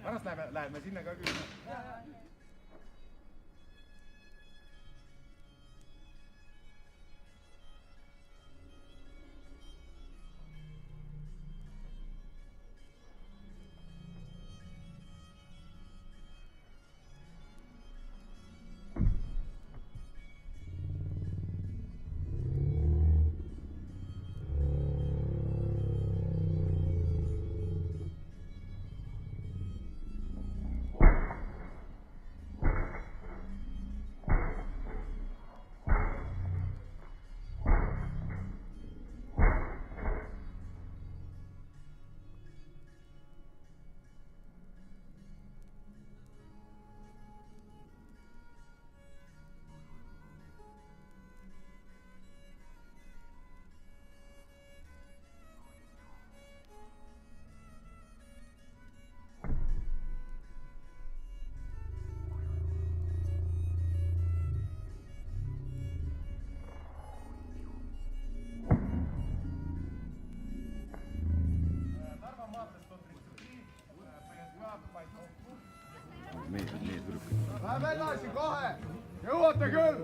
Pärast läheme sinna ka küll. Läheme edasi kohe! Jõuate küll!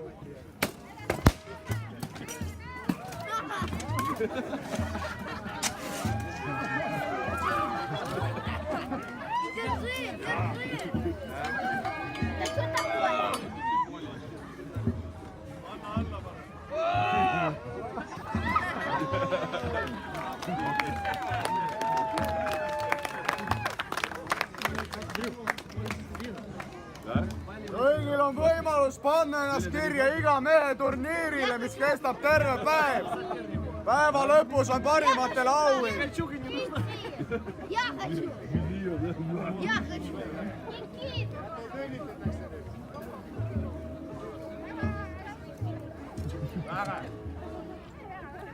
Kõigil on võimalus panna ennast kirja iga mehe turniirile, mis kestab terve päev. Päeva lõpus on parimatele auhind.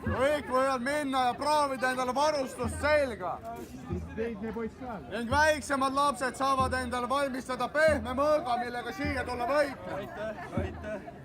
Kõik võivad minna ja proovida endale varustust selga. Ning väiksemad lapsed saavad endale valmistada pehme mõõga, millega siia tulla võita. Aitäh!